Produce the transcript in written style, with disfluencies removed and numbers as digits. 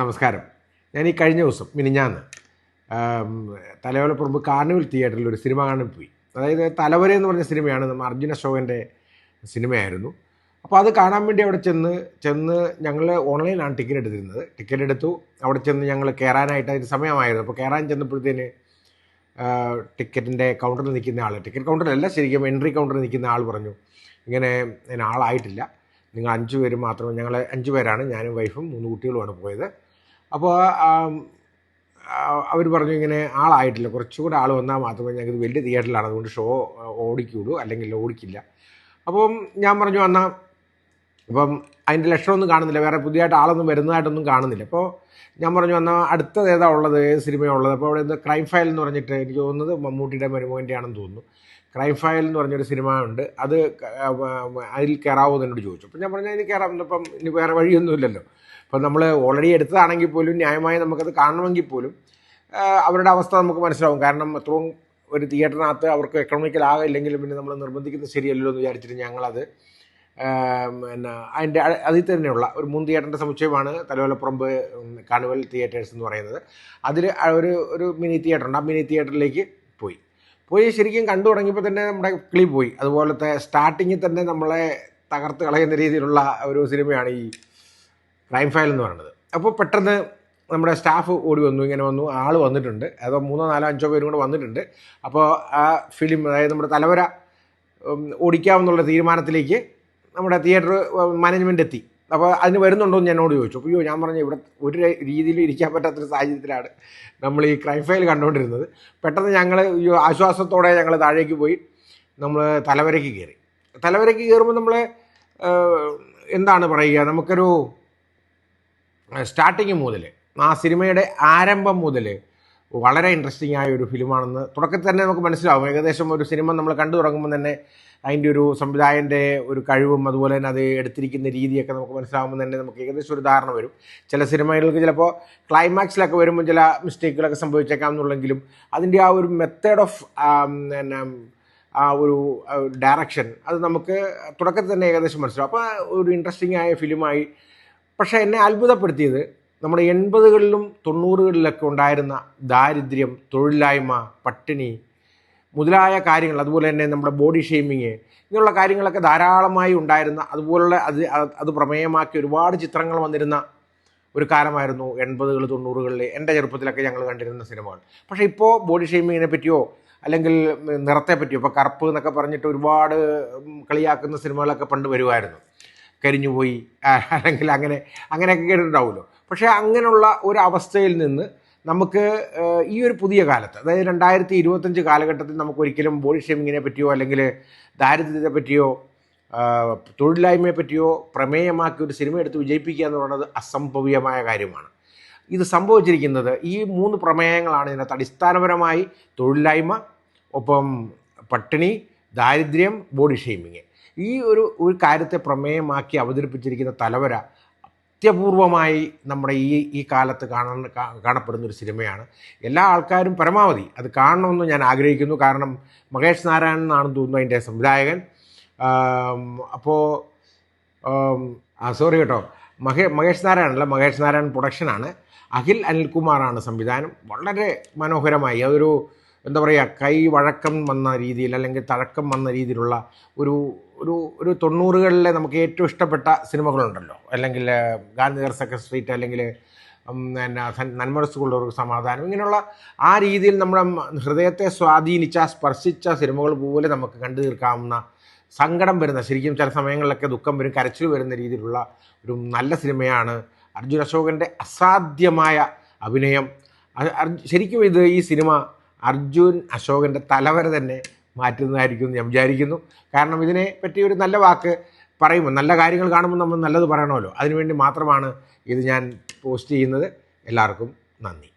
നമസ്കാരം. ഞാൻ ഈ കഴിഞ്ഞ ദിവസം മിനിഞ്ഞാന്ന് തലയോലപ്പറമ്പ് കാർണിവൽ തിയേറ്ററിൽ ഒരു സിനിമ കാണാൻ പോയി. അതായത് തലവര എന്ന് പറഞ്ഞ സിനിമയാണ്, നമ്മൾ അർജുൻ അശോകൻ്റെ സിനിമയായിരുന്നു. അപ്പോൾ അത് കാണാൻ വേണ്ടി അവിടെ ചെന്ന് ഞങ്ങൾ ഓൺലൈനാണ് ടിക്കറ്റ് എടുത്തിരുന്നത്. ടിക്കറ്റ് എടുത്തു. അവിടെ ചെന്ന് ഞങ്ങൾ കയറാനായിട്ട് അതിന് സമയമായിരുന്നു. അപ്പോൾ കയറാൻ ചെന്നപ്പോഴത്തേന് ടിക്കറ്റിൻ്റെ കൗണ്ടറിൽ നിൽക്കുന്ന ആൾ, ടിക്കറ്റ് കൗണ്ടറിലല്ല ശരിക്കും എൻട്രി കൗണ്ടറിൽ നിൽക്കുന്ന ആൾ പറഞ്ഞു, ഇങ്ങനെ ആളായിട്ടില്ല, നിങ്ങൾ 5 പേര് മാത്രമേ, ഞങ്ങൾ 5 പേരാണ്, ഞാനും വൈഫും 3 കുട്ടികളുമാണ് പോയത്. അപ്പോൾ അവർ പറഞ്ഞു ഇങ്ങനെ ആളായിട്ടില്ല, കുറച്ചുകൂടെ ആൾ വന്നാൽ മാത്രമേ ഞങ്ങൾക്ക് വലിയ തിയേറ്ററിലാണ്, അതുകൊണ്ട് ഷോ ഓടിക്കുള്ളൂ, അല്ലെങ്കിൽ ഓടിക്കില്ല. അപ്പം ഞാൻ പറഞ്ഞു എന്നാൽ അപ്പം അതിൻ്റെ ലക്ഷണമൊന്നും കാണുന്നില്ല, വേറെ പുതിയതായിട്ട് ആളൊന്നും വരുന്നതായിട്ടൊന്നും കാണുന്നില്ല. അപ്പോൾ ഞാൻ പറഞ്ഞു എന്നാൽ അടുത്തത് ഏതാ ഉള്ളത്, ഏത് സിനിമയാണ് ഉള്ളത്? അപ്പോൾ അവിടെ എന്താ ക്രൈം ഫയൽ എന്ന് പറഞ്ഞിട്ട്, എനിക്ക് തോന്നുന്നത് മമ്മൂട്ടിയുടെ മരുമോൻ്റെ ആണെന്ന് തോന്നുന്നു. ക്രൈം ഫയൽ എന്ന് പറഞ്ഞൊരു സിനിമ ഉണ്ട്, അത് അതിൽ കയറാവോ എന്നോട് ചോദിച്ചു. അപ്പം ഞാൻ പറഞ്ഞു അതിന് കയറാം, ഇപ്പം ഇനി വേറെ വഴിയൊന്നുമില്ലല്ലോ. അപ്പം നമ്മൾ ഓൾറെഡി എടുത്തതാണെങ്കിൽ പോലും ന്യായമായി നമുക്കത് കാണണമെങ്കിൽ പോലും അവരുടെ അവസ്ഥ നമുക്ക് മനസ്സിലാവും. കാരണം അത്രയും ഒരു തിയേറ്ററിനകത്ത് അവർക്ക് എക്കണോമിക്കൽ ആകില്ലെങ്കിലും പിന്നെ നമ്മൾ നിർബന്ധിക്കുന്നത് ശരിയല്ലോ എന്ന് വിചാരിച്ചിട്ട് ഞങ്ങളത് പിന്നെ അതിൻ്റെ അതിൽ തന്നെയുള്ള ഒരു 3 തിയേറ്ററിൻ്റെ സമുച്ചയമാണ് തലയോലപ്പറമ്പ് കാർണിവൽ തിയേറ്റേഴ്സ് എന്ന് പറയുന്നത്. അതിൽ ഒരു മിനി തിയേറ്ററുണ്ട്. ആ മിനി തിയേറ്ററിലേക്ക് പോയി ശരിക്കും കണ്ടു തുടങ്ങിയപ്പോൾ തന്നെ നമ്മുടെ കിളി പോയി. അതുപോലത്തെ സ്റ്റാർട്ടിങ്ങിൽ തന്നെ നമ്മളെ തകർത്ത് കളയുന്ന രീതിയിലുള്ള ഒരു സിനിമയാണ് ഈ ക്രൈം ഫയൽ എന്ന് പറയുന്നത്. അപ്പോൾ പെട്ടെന്ന് നമ്മുടെ സ്റ്റാഫ് ഓടി വന്നു, ഇങ്ങനെ വന്നു, ആൾ വന്നിട്ടുണ്ട്, അതോ 3, 4, 5 പേരും കൂടെ വന്നിട്ടുണ്ട്. അപ്പോൾ ആ ഫിലിം, അതായത് നമ്മുടെ തലവര ഓടിക്കാമെന്നുള്ള തീരുമാനത്തിലേക്ക് നമ്മുടെ തിയേറ്റർ മാനേജ്മെൻറ്റ് എത്തി. അപ്പോൾ അതിന് വരുന്നുണ്ടോ എന്ന് എന്നോട് ചോദിച്ചു. അപ്പോൾ ഞാൻ പറഞ്ഞു ഇവിടെ ഒരു രീതിയിലും ഇരിക്കാൻ പറ്റാത്തൊരു സാഹചര്യത്തിലാണ് നമ്മൾ ഈ ക്രൈം ഫയൽ കണ്ടുകൊണ്ടിരുന്നത്. പെട്ടെന്ന് ഞങ്ങൾ ഈ ആശ്വാസത്തോടെ ഞങ്ങൾ താഴേക്ക് പോയി നമ്മൾ തലവരയ്ക്ക് കയറുമ്പോൾ നമ്മൾ എന്താണ് പറയുക, നമുക്കൊരു സ്റ്റാർട്ടിങ് മുതൽ ആ സിനിമയുടെ ആരംഭം മുതൽ വളരെ ഇൻട്രസ്റ്റിംഗ് ആയ ഒരു ഫിലിമാണെന്ന് തുടക്കത്തിൽ തന്നെ നമുക്ക് മനസ്സിലാവും. ഏകദേശം ഒരു സിനിമ നമ്മൾ കണ്ടു തുടങ്ങുമ്പോൾ തന്നെ അതിൻ്റെ ഒരു സംവിധായകൻ്റെ ഒരു കഴിവും അതുപോലെ തന്നെ അത് എടുത്തിരിക്കുന്ന രീതിയൊക്കെ നമുക്ക് മനസ്സിലാകുമ്പോൾ തന്നെ നമുക്ക് ഏകദേശം ഒരു ധാരണ വരും. ചില സിനിമകൾക്ക് ചിലപ്പോൾ ക്ലൈമാക്സിലൊക്കെ വരുമ്പോൾ ചില മിസ്റ്റേക്കുകളൊക്കെ സംഭവിച്ചേക്കാം എന്നുള്ളെങ്കിലും അതിൻ്റെ ആ ഒരു മെത്തേഡ് ഓഫ് പിന്നെ ആ ഒരു ഡയറക്ഷൻ അത് നമുക്ക് തുടക്കത്തിൽ തന്നെ ഏകദേശം മനസ്സിലാവും. അപ്പോൾ ഒരു ഇൻട്രസ്റ്റിംഗ് ആയ ഫിലിമായി. പക്ഷേ എന്നെ അത്ഭുതപ്പെടുത്തിയത് നമ്മുടെ 80കളിലും 90കളിലൊക്കെ ഉണ്ടായിരുന്ന ദാരിദ്ര്യം, തൊഴിലില്ലായ്മ, പട്ടിണി മുതലായ കാര്യങ്ങൾ, അതുപോലെ തന്നെ നമ്മുടെ ബോഡി ഷെയ്മിങ്, ഇങ്ങനെയുള്ള കാര്യങ്ങളൊക്കെ ധാരാളമായി ഉണ്ടായിരുന്ന, അതുപോലുള്ള അത് പ്രമേയമാക്കി ഒരുപാട് ചിത്രങ്ങൾ വന്നിരുന്ന ഒരു കാലമായിരുന്നു 80കൾ 90കളിൽ എൻ്റെ ചെറുപ്പത്തിലൊക്കെ ഞങ്ങൾ കണ്ടിരുന്ന സിനിമകൾ. പക്ഷേ ഇപ്പോൾ ബോഡി ഷെയ്മിങ്ങിനെ പറ്റിയോ അല്ലെങ്കിൽ നിറത്തെ പറ്റിയോ, ഇപ്പോൾ കറുപ്പ് എന്നൊക്കെ പറഞ്ഞിട്ട് ഒരുപാട് കളിയാക്കുന്ന സിനിമകളൊക്കെ പണ്ട് വരുമായിരുന്നു. കരിഞ്ഞുപോയി അല്ലെങ്കിൽ അങ്ങനെയൊക്കെ കേട്ടിട്ടുണ്ടാവുമല്ലോ. പക്ഷേ അങ്ങനെയുള്ള ഒരു അവസ്ഥയിൽ നിന്ന് നമുക്ക് ഈ ഒരു പുതിയ കാലത്ത്, അതായത് 2025 കാലഘട്ടത്തിൽ നമുക്കൊരിക്കലും ബോഡി ഷേമിങ്ങിനെ പറ്റിയോ അല്ലെങ്കിൽ ദാരിദ്ര്യത്തെ പറ്റിയോ തൊഴിലില്ലായ്മയെ പറ്റിയോ പ്രമേയമാക്കി ഒരു സിനിമ എടുത്ത് വിജയിപ്പിക്കുക എന്ന് പറയുന്നത് അസംഭവ്യമായ കാര്യമാണ്. ഇത് സംഭവിച്ചിരിക്കുന്നത് ഈ 3 പ്രമേയങ്ങളാണ് ഇതിനകത്ത് അടിസ്ഥാനപരമായി: തൊഴിലില്ലായ്മ, ഒപ്പം പട്ടിണി, ദാരിദ്ര്യം, ബോഡി ഷെയ്മിങ്. ഈ ഒരു കാര്യത്തെ പ്രമേയമാക്കി അവതരിപ്പിച്ചിരിക്കുന്ന തലവര അത്യപൂർവമായി നമ്മുടെ ഈ കാലത്ത് കാണപ്പെടുന്നൊരു സിനിമയാണ്. എല്ലാ ആൾക്കാരും പരമാവധി അത് കാണണമെന്ന് ഞാൻ ആഗ്രഹിക്കുന്നു. കാരണം മഹേഷ് നാരായണൻ എന്നാണെന്ന് തോന്നുന്നു അതിൻ്റെ സംവിധായകൻ. അപ്പോൾ സോറി കേട്ടോ, മഹേഷ് നാരായണൻ പ്രൊഡക്ഷനാണ്. അഖിൽ അനിൽകുമാറാണ് സംവിധാനം. വളരെ മനോഹരമായി അതൊരു എന്താ പറയുക, കൈ വഴക്കം വന്ന രീതിയിൽ അല്ലെങ്കിൽ തഴക്കം വന്ന രീതിയിലുള്ള ഒരു 90കളിലെ നമുക്ക് ഏറ്റവും ഇഷ്ടപ്പെട്ട സിനിമകളുണ്ടല്ലോ, അല്ലെങ്കിൽ ഗാന്ധിനഗർ സെക്കൻഡ് സ്ട്രീറ്റ്, അല്ലെങ്കിൽ നന്മനസ്സുകളുടെ ഒരു സമാധാനം, ഇങ്ങനെയുള്ള ആ രീതിയിൽ നമ്മുടെ ഹൃദയത്തെ സ്വാധീനിച്ച സ്പർശിച്ച സിനിമകൾ പോലെ നമുക്ക് കണ്ടു തീർക്കാവുന്ന, സങ്കടം വരുന്ന, ശരിക്കും ചില സമയങ്ങളിലൊക്കെ ദുഃഖം വരും, കരച്ചിൽ വരുന്ന രീതിയിലുള്ള ഒരു നല്ല സിനിമയാണ്. അർജുൻ അശോകൻ്റെ അസാധ്യമായ അഭിനയം. ശരിക്കും ഈ സിനിമ അർജുൻ അശോകൻ്റെ തലവര തന്നെ മാറ്റുന്നതായിരിക്കും എന്ന് ഞാൻ വിചാരിക്കുന്നു. കാരണം ഇതിനെ പറ്റി ഒരു നല്ല വാക്ക് പറയുമ്പോൾ, നല്ല കാര്യങ്ങൾ കാണുമ്പോൾ നമ്മൾ നല്ലത് പറയണമല്ലോ, അതിനുവേണ്ടി മാത്രമാണ് ഇത് ഞാൻ പോസ്റ്റ് ചെയ്യുന്നത്. എല്ലാവർക്കും നന്ദി.